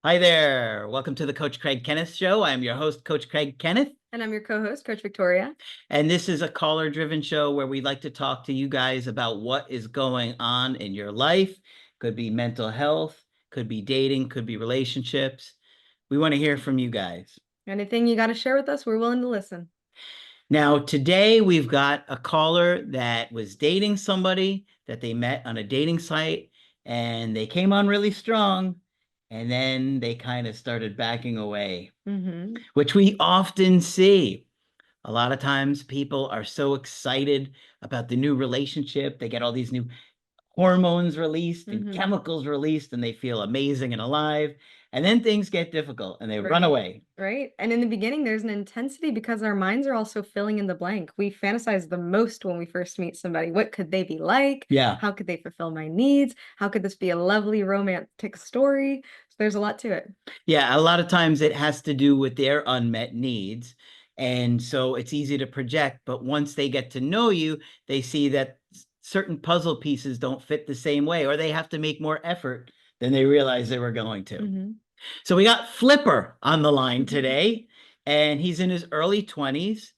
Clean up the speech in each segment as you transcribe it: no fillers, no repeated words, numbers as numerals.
Hi there. Welcome to the Coach Craig Kenneth Show. I'm your host, Coach Craig Kenneth, And I'm your co-host, Coach Victoria. and this is a caller-driven show where we like to talk to you guys about what is going on in your life. Could be mental health, could be dating, could be relationships. We want to hear from you guys. Anything you got to share with us, we're willing to listen. Now, today we've got a caller that was dating somebody that they met on a dating site, and they came on really strong, and then they kind of started backing away, which we often see. A lot of times people are so excited about the new relationship. They get all these new hormones released and chemicals released, and they feel amazing and alive. And then things get difficult and they run away. Right. And in the beginning, there's an intensity because our minds are also filling in the blank. We fantasize the most when we first meet somebody. What could they be like? Yeah. How could they fulfill my needs? How could this be a lovely romantic story? So there's a lot to it. Yeah. A lot of times it has to do with their unmet needs. And so it's easy to project. But once they get to know you, they see that certain puzzle pieces don't fit the same way, or they have to make more effort than they realized they were going to. So we got Flipper on the line today, and he's in his early 20s,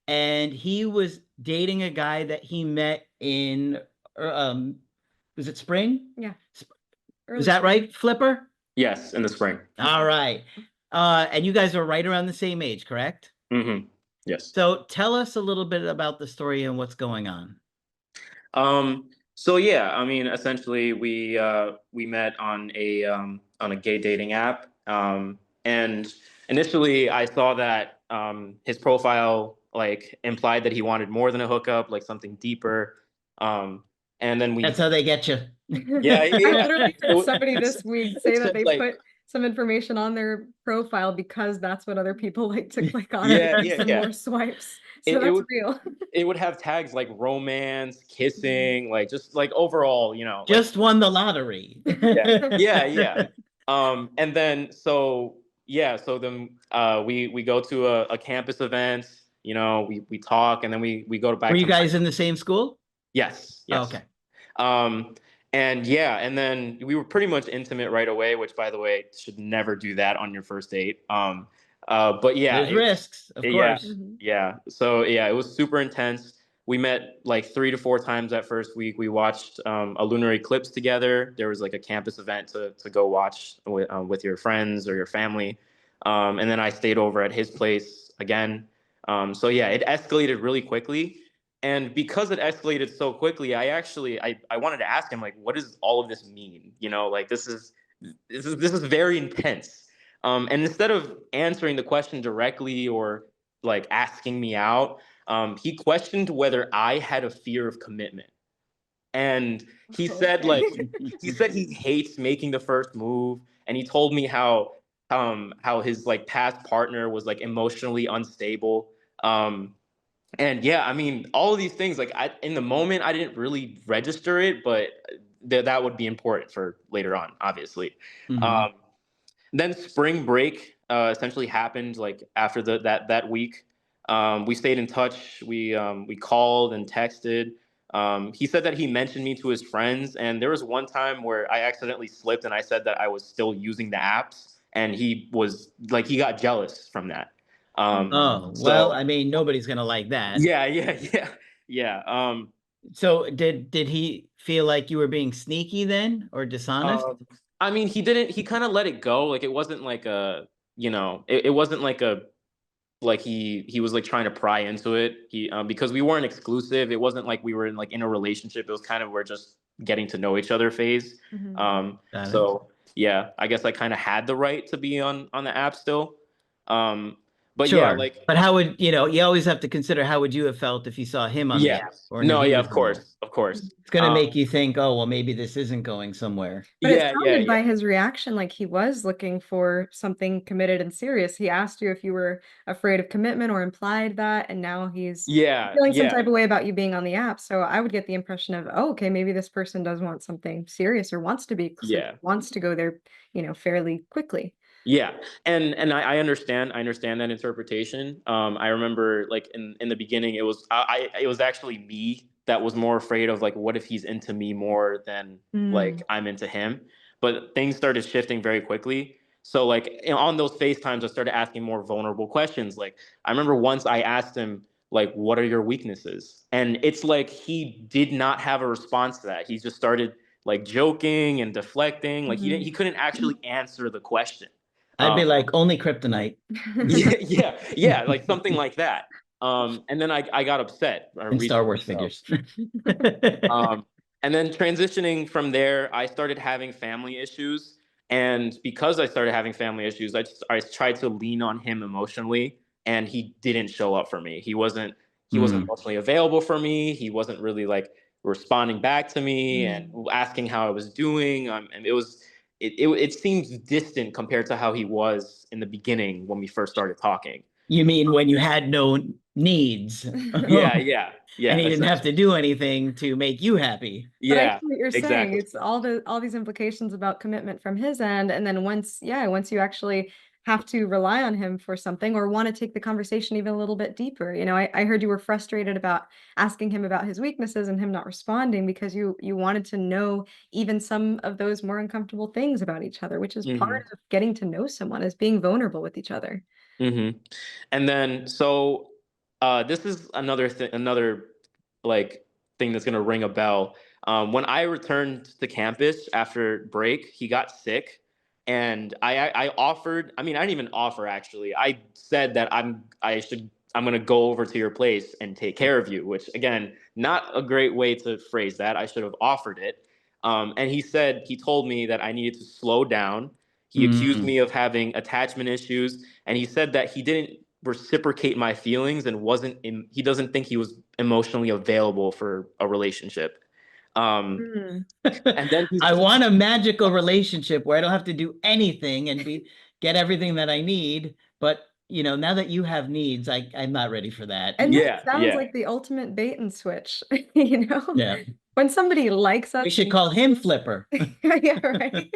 and he was dating a guy that he met in, was it spring? Yeah. Is that right, Flipper? Yes, in the spring. All right. And you guys are right around the same age, correct? Yes. So tell us a little bit about the story and what's going on. So yeah, I mean, essentially, we met on a gay dating app, and initially I saw that his profile like implied that he wanted more than a hookup, like something deeper. And then That's how they get you. Yeah, I literally heard somebody this week say that they like, put some information on their profile because that's what other people like to click on. Yeah, and some more swipes. So that's real. It would have tags like romance, kissing, like just like overall, Just won the lottery. yeah. And then so then we go to a campus event, we talk, and then we go back. Were you guys in the same school? Yes. Oh, okay. And then we were pretty much intimate right away, which, by the way, should never do that on your first date. But yeah, there's risks, of course. Yeah. So yeah, it was super intense. We met like 3 to 4 times that first week. We watched a lunar eclipse together. There was like a campus event to go watch with your friends or your family. And then I stayed over at his place again. So yeah, it escalated really quickly. And because it escalated so quickly, I wanted to ask him, like, what does all of this mean? Like this is very intense. And instead of answering the question directly or like asking me out, he questioned whether I had a fear of commitment. And he said he hates making the first move. And he told me how his like past partner was like emotionally unstable. And yeah, I mean, all of these things, like in the moment, I didn't really register it, but that would be important for later on, obviously. Then spring break essentially happened like after that week. We stayed in touch. We called and texted. He said that he mentioned me to his friends, and there was one time where I accidentally slipped and I said that I was still using the apps, and he got jealous from that. Well, I mean, nobody's gonna like that. Yeah. So did he feel like you were being sneaky then, or dishonest? I mean, he didn't. He kind of let it go. Like it wasn't like it wasn't like he was like trying to pry into it. Because we weren't exclusive. It wasn't like we were in a relationship. It was kind of we're just getting to know each other phase. So yeah, I guess I kind of had the right to be on the app still. But sure. Yeah, but how would you always have to consider how would you have felt if you saw him on the app? Of course. It's going to make you think, oh, well, maybe this isn't going somewhere. But it sounded by his reaction like he was looking for something committed and serious. He asked you if you were afraid of commitment or implied that, and now he's feeling some type of way about you being on the app. So I would get the impression of, oh, okay, maybe this person does want something serious or wants to be, wants to go there, fairly quickly. Yeah. And I understand that interpretation. I remember like in the beginning, it was actually me that was more afraid of like, what if he's into me more than like I'm into him? But things started shifting very quickly. So like on those FaceTimes, I started asking more vulnerable questions. Like I remember once I asked him, like, what are your weaknesses? And it's like he did not have a response to that. He just started like joking and deflecting. Like he couldn't actually answer the question. I'd be like, only kryptonite. Yeah, like something like that. And then I got upset. And Star Wars figures. And then transitioning from there, I started having family issues. And because I started having family issues, I tried to lean on him emotionally, and he didn't show up for me. He wasn't emotionally available for me. He wasn't really like responding back to me and asking how I was doing. And it seems distant compared to how he was in the beginning when we first started talking. You mean when you had no needs? Yeah. And he didn't have to do anything to make you happy. But I see what you're saying. It's all these implications about commitment from his end. And then once you actually have to rely on him for something or want to take the conversation even a little bit deeper. I heard you were frustrated about asking him about his weaknesses and him not responding because you wanted to know even some of those more uncomfortable things about each other, which is part of getting to know someone, is being vulnerable with each other. And then so this is another like thing that's gonna ring a bell. When I returned to campus after break, he got sick, and I offered. I mean, I didn't even offer actually. I said that I'm gonna go over to your place and take care of you, which again, not a great way to phrase that. I should have offered it. And he told me that I needed to slow down. He accused me of having attachment issues, and he said that he didn't reciprocate my feelings and he doesn't think he was emotionally available for a relationship. And then I want a magical relationship where I don't have to do anything and get everything that I need. But now that you have needs, I'm not ready for that. And that sounds like the ultimate bait and switch, Yeah. When somebody likes us, we should call him Flipper. Yeah, right.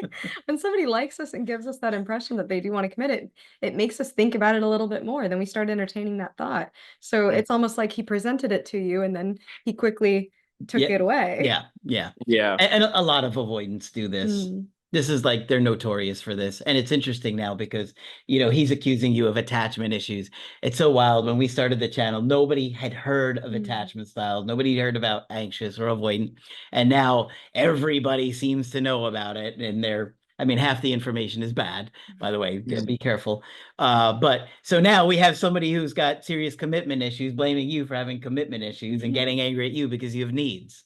When somebody likes us and gives us that impression that they do want to commit, it makes us think about it a little bit more. Then we start entertaining that thought. So it's almost like he presented it to you and then he quickly took it away. Yeah. And a lot of avoidants do this. This is like, they're notorious for this. And it's interesting now because, he's accusing you of attachment issues. It's so wild. When we started the channel, nobody had heard of attachment styles. Nobody heard about anxious or avoidant. And now everybody seems to know about it. And half the information is bad, by the way, be careful. But so now we have somebody who's got serious commitment issues, blaming you for having commitment issues and getting angry at you because you have needs.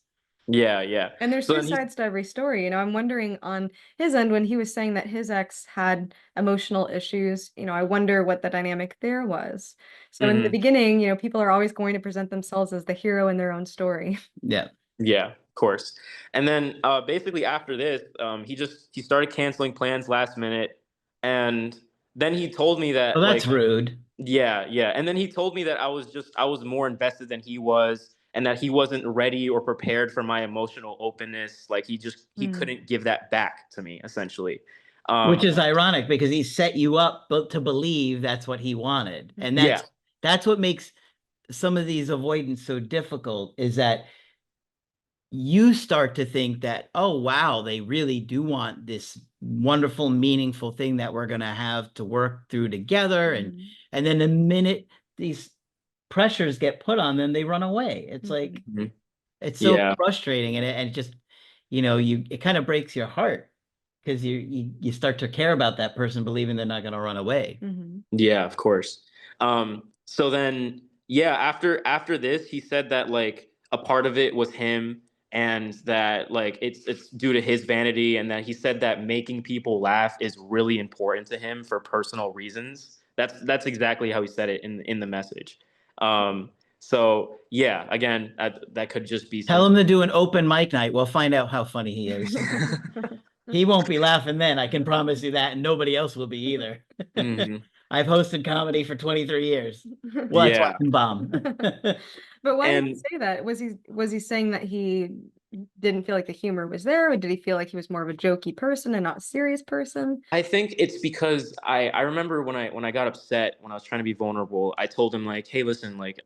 Yeah. And there's two sides to every story. I'm wondering on his end, when he was saying that his ex had emotional issues, I wonder what the dynamic there was. So in the beginning, people are always going to present themselves as the hero in their own story. Yeah, of course. And then basically after this, he started canceling plans last minute. And then he told me that, well, that's rude. Yeah. And then he told me that I was more invested than he was, and that he wasn't ready or prepared for my emotional openness. Like he couldn't give that back to me, essentially. Which is ironic because he set you up to believe that's what he wanted. And that's what makes some of these avoidants so difficult, is that you start to think that, oh, wow, they really do want this wonderful, meaningful thing that we're going to have to work through together. And then the minute these pressures get put on them, they run away. It's like, it's so frustrating. And it just, it kind of breaks your heart because you start to care about that person, believing they're not going to run away. Yeah, of course. So then, after this, he said that like a part of it was him, and that like it's due to his vanity, and that he said that making people laugh is really important to him for personal reasons. That's exactly how he said it in the message. So yeah, again, that could just be tell him to do an open mic night. We'll find out how funny he is. He won't be laughing then, I can promise you that, and nobody else will be either. I've hosted comedy for 23 years. Watch bomb. But why did he say that? Was he saying that he didn't feel like the humor was there, or did he feel like he was more of a jokey person and not a serious person? I think it's because I remember when I got upset, when I was trying to be vulnerable, I told him like, hey, listen, like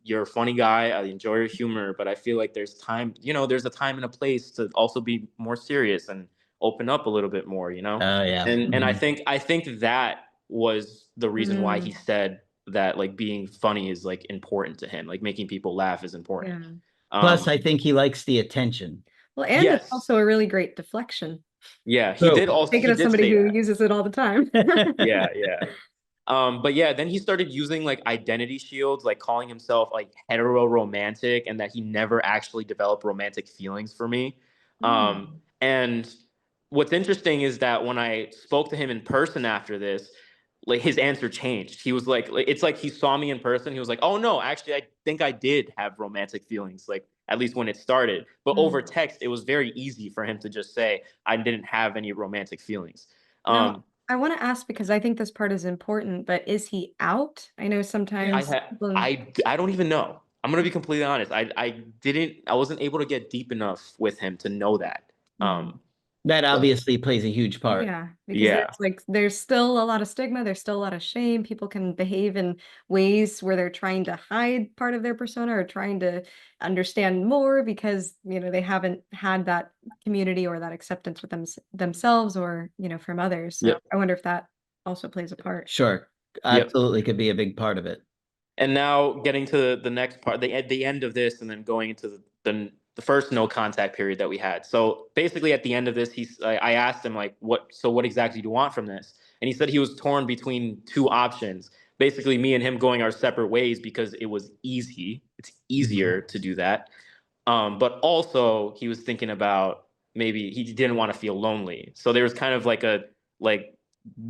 you're a funny guy, I enjoy your humor, but I feel like there's a time and a place to also be more serious and open up a little bit more, you know? Oh yeah. And I Mhm. think that was the reason why he Mm, said that like being funny is like important to him, like making people laugh is important. yeah. Plus, Um, I think he likes the attention. Well, and it's yes, also a really great deflection. yeah, True. Take it he as did somebody say who that. uses it all the time. Yeah, yeah. But yeah, then he started using like identity shields, like calling himself like hetero romantic, and that he never actually developed romantic feelings for me. Mm. And what's interesting is that when I spoke to him in person after this, like his answer changed. He was like, it's like he saw me in person. He was like, "Oh no, actually, I think I did have romantic feelings, like at least when it started." But over Mm. text, it was very easy for him to just say I didn't have any romantic feelings. Now, Um, I want to ask because I think this part is important, but is he out? I know I sometimes had people. I don't even know. I'm gonna be completely honest. I wasn't able to get deep enough with him to know that. Mm. That But obviously plays a huge part. Yeah, because yeah, there's like there's still a lot of stigma, there's still a lot of shame. People can behave in ways where they're trying to hide part of their persona or trying to understand more because, they haven't had that community or that acceptance with themselves or, from others. So yep, I wonder if that also plays a part. Sure. yep. Absolutely could be a big part of it. And now getting to the next part, the end of this, and then going into the first no contact period that we had. So basically, at the end of this, I asked him like, what exactly do you want from this? And he said he was torn between two options. Basically, me and him going our separate ways because it was easy. It's easier to do that. But also he was thinking about maybe he didn't want to feel lonely. So there was kind of like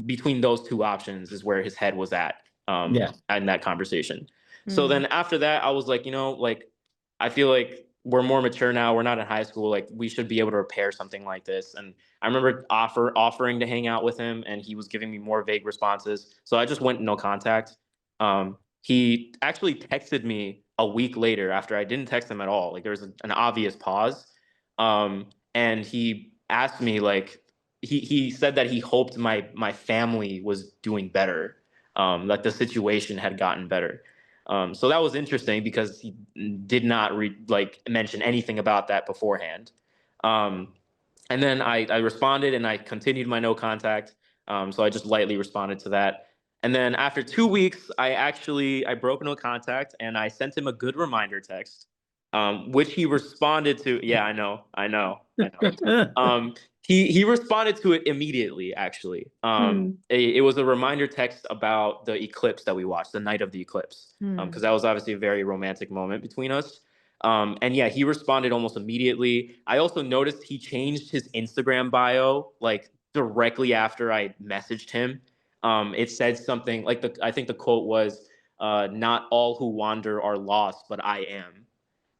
between those two options is where his head was at Yeah. in that conversation. So Mm. then after that, I was like, like I feel like we're more mature now. We're not in high school. Like we should be able to repair something like this. And I remember offering to hang out with him, and he was giving me more vague responses. So I just went no contact. He actually texted me a week later after I didn't text him at all. Like there was an obvious pause. And he asked me like he said that he hoped my family was doing better. Like the situation had gotten better. So that was interesting because he did not mention anything about that beforehand. Um, and then I responded and I continued my no contact. So I just lightly responded to that. And then after 2 weeks, I broke no contact and I sent him a good reminder text, which he responded to. Yeah, I know. Um, he responded to it immediately. Actually, Mm. it was a reminder text about the eclipse that we watched, the night of the eclipse, Mm. because that was obviously a very romantic moment between us. And yeah, he responded almost immediately. I also noticed he changed his Instagram bio like directly after I messaged him. It said something like I think the quote was, "Not all who wander are lost, but I am."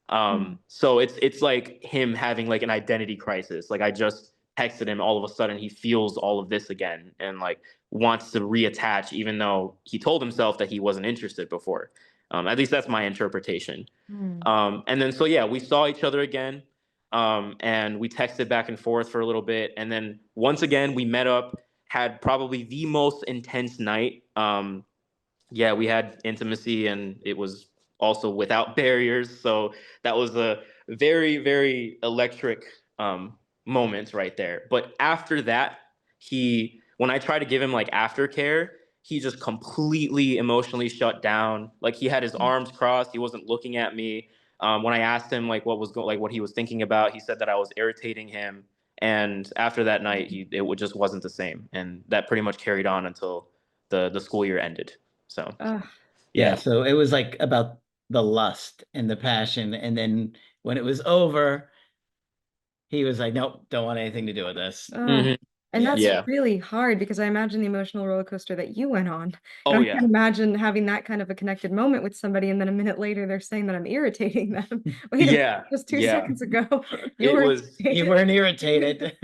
Mm. So it's like him having like an identity crisis. Like I just texted him, all of a sudden he feels all of this again and like wants to reattach, even though he told himself that he wasn't interested before. At least that's my interpretation. Mm. And then so yeah, we saw each other again, and we texted back and forth for a little bit, and then once again we met up, had probably the most intense night. Yeah, we had intimacy, and it was also without barriers, so that was a very electric moment right there. But after that, when I tried to give him like aftercare, he just completely emotionally shut down. Like he had his arms crossed, he wasn't looking at me. When I asked him like what he was thinking about, he said that I was irritating him. And after that night, just wasn't the same, and that pretty much carried on until the school year ended. So Ugh. Yeah. yeah, So it was like about the lust and the passion. And then when it was over, he was like, nope, don't want anything to do with this. Ugh. hmm And that's yeah, really hard because I imagine the emotional roller coaster that you went on. And oh I can't yeah, imagine having that kind of a connected moment with somebody and then a minute later they're saying that I'm irritating them. Wait a minute, yeah, just two yeah. seconds ago you It were was You irritated. weren't irritated.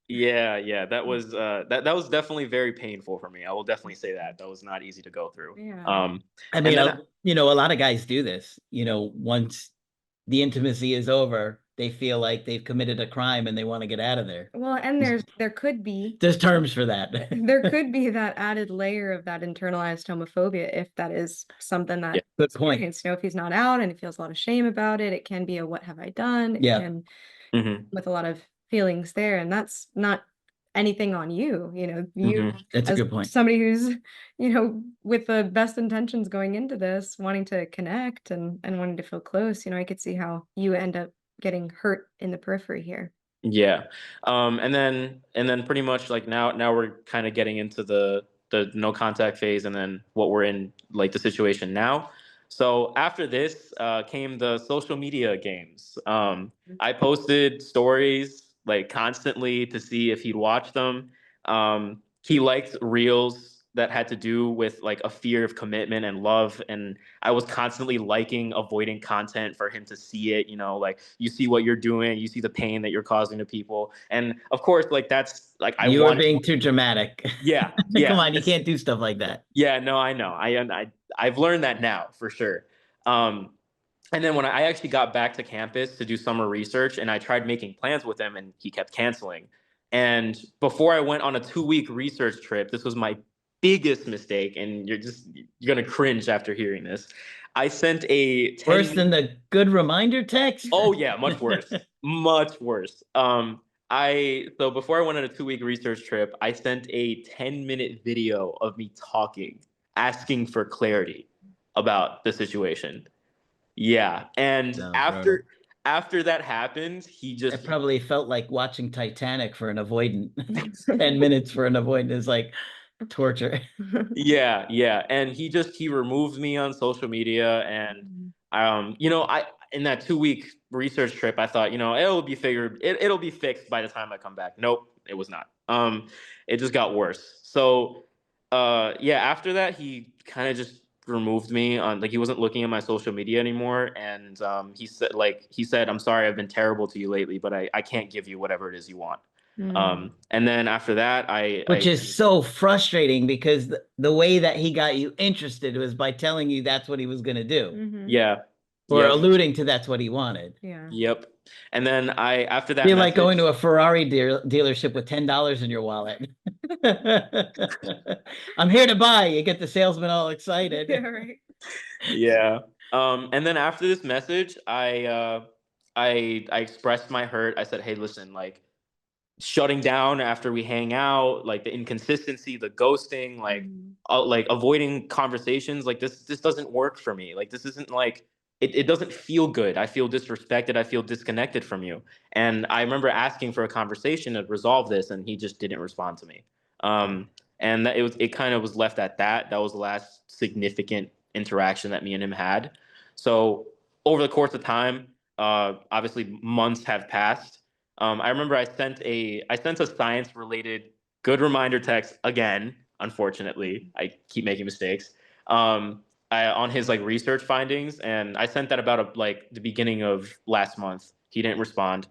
yeah. That was that was definitely very painful for me. I will definitely say that that was not easy to go through. Yeah. I And mean, then a lot of guys do this. Once the intimacy is over, they feel like they've committed a crime and they want to get out of there. Well, and there could be There's terms for that. there could be that added layer of that internalized homophobia if that is something yeah, that Good point. experienced. If he's not out and he feels a lot of shame about it, it can be a what have I done? It Yeah. can hmm with a lot of feelings there, and that's not anything on you. You That's a as good point. somebody who's, with the best intentions going into this, wanting to connect and wanting to feel close, I could see how you end up getting hurt in the periphery here. Yeah. And then pretty much like now we're kind of getting into the no contact phase, and then what we're in, like the situation now. So after this came the social media games. I posted stories like constantly to see if he'd watch them. He liked reels that had to do with like a fear of commitment and love, and I was constantly liking, avoiding content for him to see it. Like you see what you're doing, you see the pain that you're causing to people, and of course, like that's like I You are want. being too dramatic. Yeah, Come yeah, on, you can't do stuff like that. yeah. No, I know. I've learned that now for sure. Um, and then when I actually got back to campus to do summer research, and I tried making plans with him, and he kept canceling. And before I went on a 2-week research trip, this was my biggest mistake, and you're gonna cringe after hearing this. I sent a 10 Worse than the good reminder text? Oh yeah, much worse. Much worse. So before I went on a 2-week research trip, I sent a 10-minute video of me talking, asking for clarity about the situation. Yeah, and No, brutal. after that happened, he just It probably felt like watching Titanic for an avoidant. 10 minutes for an avoidant is like torture. yeah, and he removed me on social media, and I in that 2-week research trip, I thought, it'll be fixed by the time I come back. Nope, it was not. It just got worse. So yeah, after that he kind of just removed me on, like, he wasn't looking at my social media anymore, and he said, "I'm sorry, I've been terrible to you lately, but I can't give you whatever it is you want." And then after that, Which is so frustrating because the way that he got you interested was by telling you that's what he was going to do. Yeah. Or Yep. alluding to that's what he wanted. Yeah. Yep. And then after that Feel like message, going to a Ferrari dealership with $10 in your wallet. I'm here to buy. You get the salesman all excited. Yeah, right. yeah. And then after this message, I expressed my hurt. I said, "Hey, listen, like, shutting down after we hang out, like the inconsistency, the ghosting, like avoiding conversations, like this doesn't work for me. Like this isn't like it doesn't feel good. I feel disrespected. I feel disconnected from you." And I remember asking for a conversation to resolve this, and he just didn't respond to me. And it kind of was left at that. That was the last significant interaction that me and him had. So over the course of time, obviously months have passed. I remember I sent a science related good reminder text again. Unfortunately, I keep making mistakes. On his like research findings, and I sent that about like the beginning of last month. He didn't respond,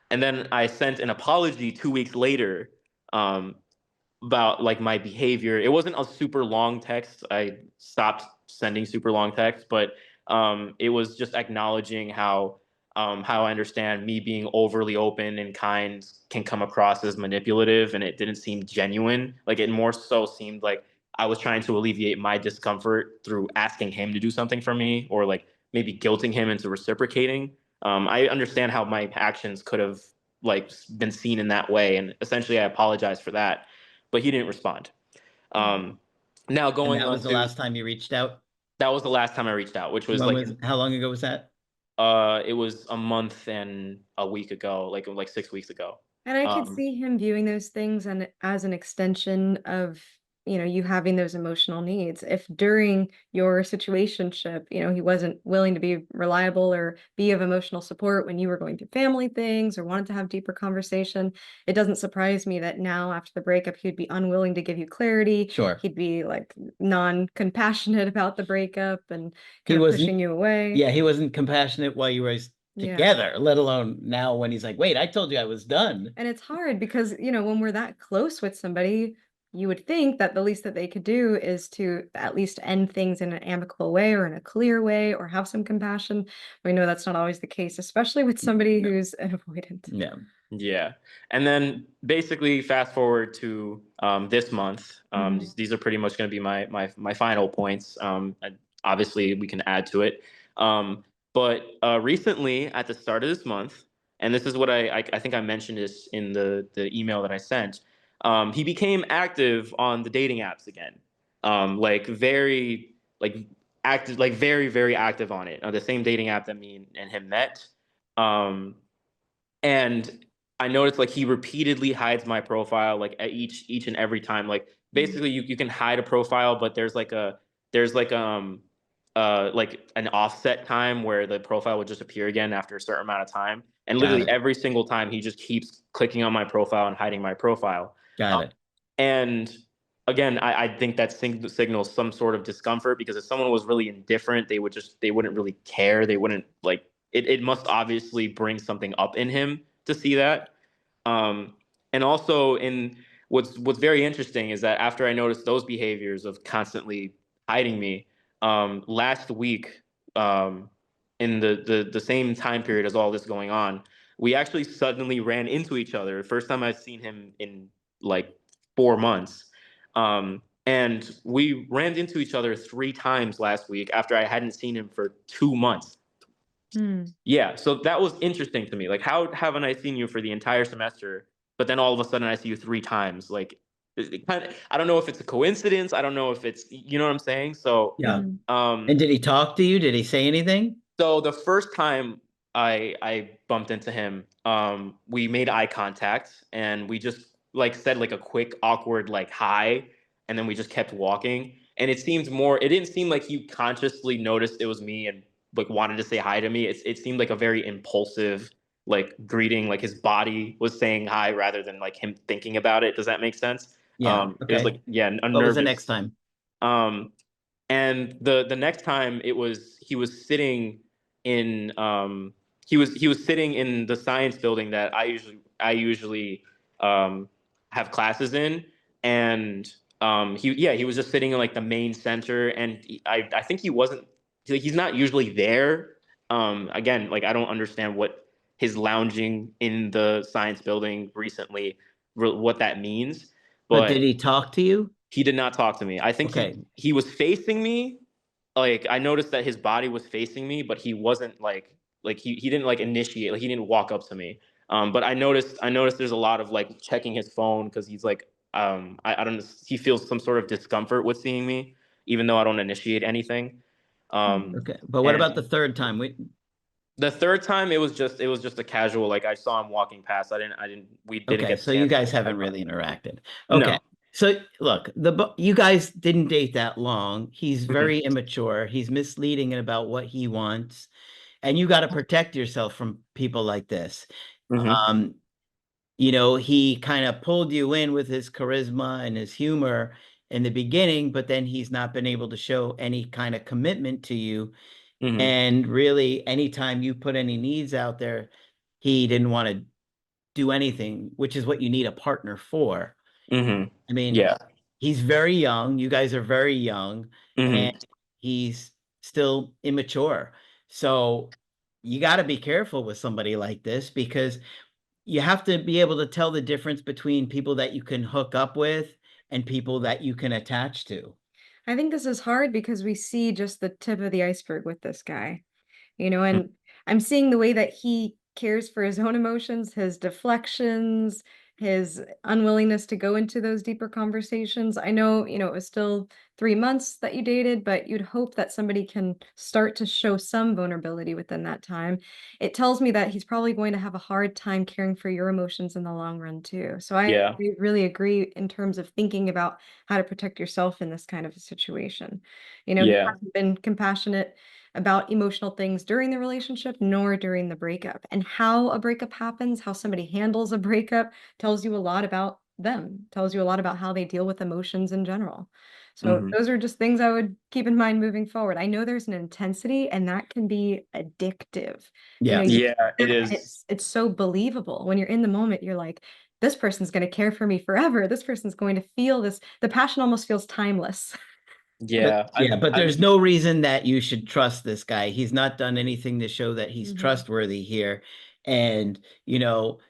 and then I sent an apology 2 weeks later, about like my behavior. It wasn't a super long text. I stopped sending super long texts, but it was just acknowledging how I understand me being overly open and kind can come across as manipulative, and it didn't seem genuine. Like it more so seemed like I was trying to alleviate my discomfort through asking him to do something for me, or like maybe guilting him into reciprocating. I understand how my actions could have like been seen in that way, and essentially I apologized for that, but he didn't respond. Now And going that on was the to last time you reached out? that was the last time I reached out, which was How long ago was that? it was a month and a week ago, like 6 weeks ago. And I could Um, see him viewing those things and as an extension of, you having those emotional needs. If during your situationship, he wasn't willing to be reliable or be of emotional support when you were going through family things or wanted to have deeper conversation, it doesn't surprise me that now after the breakup, he'd be unwilling to give you clarity. Sure. He'd be like non-compassionate about the breakup and He kind of wasn't- pushing you away. Yeah, he wasn't compassionate while you were Yeah. together, let alone now when he's like, wait, I told you I was done. And it's hard because, when we're that close with somebody, you would think that the least that they could do is to at least end things in an amicable way or in a clear way or have some compassion. We know that's not always the case, especially with somebody who's an avoidant. Yeah. yeah. And then basically fast forward to this month. These are pretty much going to be my final points. And obviously we can add to it. But recently at the start of this month, and this is what I think I mentioned this in the email that I sent. He became active on the dating apps again, like very like active, like very very active on it, on the same dating app that me and him met. Um, and I noticed like he repeatedly hides my profile like at each and every time. Like basically you can hide a profile, but there's like an offset time where the profile would just appear again after a certain amount of time. And Got literally it. every single time he just keeps clicking on my profile and hiding my profile. Got it. And again, I think that signals some sort of discomfort, because if someone was really indifferent, they wouldn't really care. They wouldn't like it must obviously bring something up in him to see that. Um, and also in what's very interesting is that after I noticed those behaviors of constantly hiding me, last week, in the same time period as all this going on, we actually suddenly ran into each other. First time I've seen him in like 4 months. And we ran into each other 3 times last week after I hadn't seen him for 2 months. Mm. Yeah, so that was interesting to me. Like, how haven't I seen you for the entire semester, but then all of a sudden I see you 3 times? Like, it kind of, I don't know if it's a coincidence. I don't know if it's, you know what I'm saying? So, Yeah. Mhm. And did he talk to you? Did he say anything? so the first time I bumped into him, we made eye contact and we just like said like a quick awkward like hi, and then we just kept walking. And it didn't seem like he consciously noticed it was me and like wanted to say hi to me. It seemed like a very impulsive like greeting, like his body was saying hi rather than like him thinking about it. Does that make sense? Yeah. It was Okay. like, yeah, a What was the next nervous. time? Um, and the next time it was he was sitting in he was sitting in the science building that I usually have classes in. And he was just sitting in like the main center, and I think he wasn't, he's not usually there. Again, like I don't understand what his lounging in the science building recently, what that means. But did But he talk to you? he did not talk to me. I think Okay. he was facing me. Like I noticed that his body was facing me, but he wasn't like he didn't like initiate. Like he didn't walk up to me. But I noticed there's a lot of like checking his phone, because he's like I don't know, he feels some sort of discomfort with seeing me, even though I don't initiate anything. Um, Mhm. Okay. But what about and the third time? the third time it was just a casual, like I saw him walking past. We didn't Okay, get the so you chance to guys say hi. haven't really interacted. Okay. No. So look, you guys didn't date that long. He's Hmm. very immature. He's misleading about what he wants, and you got to protect yourself from people like this. Hmm. Um, he kind of pulled you in with his charisma and his humor in the beginning, but then he's not been able to show any kind of commitment to you. Hmm. And really, anytime you put any needs out there, he didn't want to do anything, which is what you need a partner for. Hmm. I mean, Yeah. he's very young. You guys are very young, and Hmm. he's still immature. So you got to be careful with somebody like this, because you have to be able to tell the difference between people that you can hook up with and people that you can attach to. I think this is hard because we see just the tip of the iceberg with this guy. And I'm seeing the way that he cares for his own emotions, his deflections, his unwillingness to go into those deeper conversations. I know, it was still 3 months that you dated, but you'd hope that somebody can start to show some vulnerability within that time. It tells me that he's probably going to have a hard time caring for your emotions in the long run too. So I Yeah. really agree in terms of thinking about how to protect yourself in this kind of a situation. He Yeah. hasn't been compassionate about emotional things during the relationship nor during the breakup. And how a breakup happens, how somebody handles a breakup tells you a lot about them, tells you a lot about how they deal with emotions in general. So Hmm. those are just things I would keep in mind moving forward. I know there's an intensity and that can be addictive. Yeah. You Yeah, it and is. it's so believable. When you're in the moment, you're like, this person's going to care for me forever. This person's going to feel this. The passion almost feels timeless. But Yeah. yeah, but I'm there's no reason that you should trust this guy. He's not done anything to show that he's Mhm. trustworthy here. And,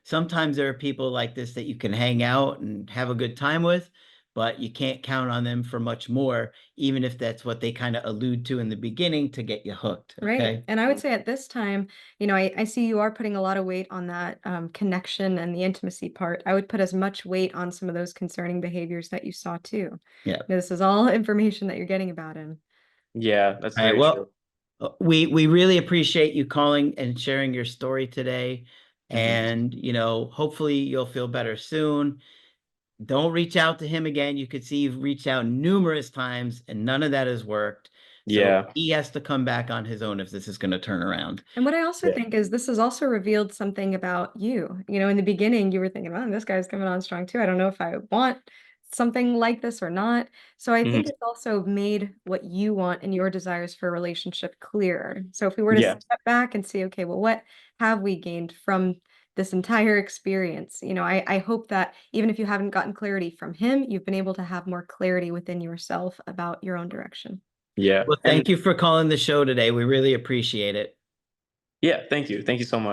sometimes there are people like this that you can hang out and have a good time with, but you can't count on them for much more, even if that's what they kind of allude to in the beginning to get you hooked. Right. Okay. And I would say at this time, I see you are putting a lot of weight on that connection and the intimacy part. I would put as much weight on some of those concerning behaviors that you saw too. Yeah. This is all information that you're getting about him. Yeah, that's All right. very Well, true. we really appreciate you calling and sharing your story today. Mhm. And, hopefully you'll feel better soon. Don't reach out to him again. You could see you've reached out numerous times and none of that has worked. So Yeah. he has to come back on his own if this is going to turn around. And what I also Yeah. think is this has also revealed something about you. In the beginning, you were thinking, oh, this guy's coming on strong too. I don't know if I want something like this or not. So I think Mhm. it's also made what you want and your desires for a relationship clearer. So if we were to Yeah. step back and see, okay, well, what have we gained from this entire experience? I hope that even if you haven't gotten clarity from him, you've been able to have more clarity within yourself about your own direction. Yeah. Well, And thank you for calling the show today. We really appreciate it. yeah, thank you. Thank you so much.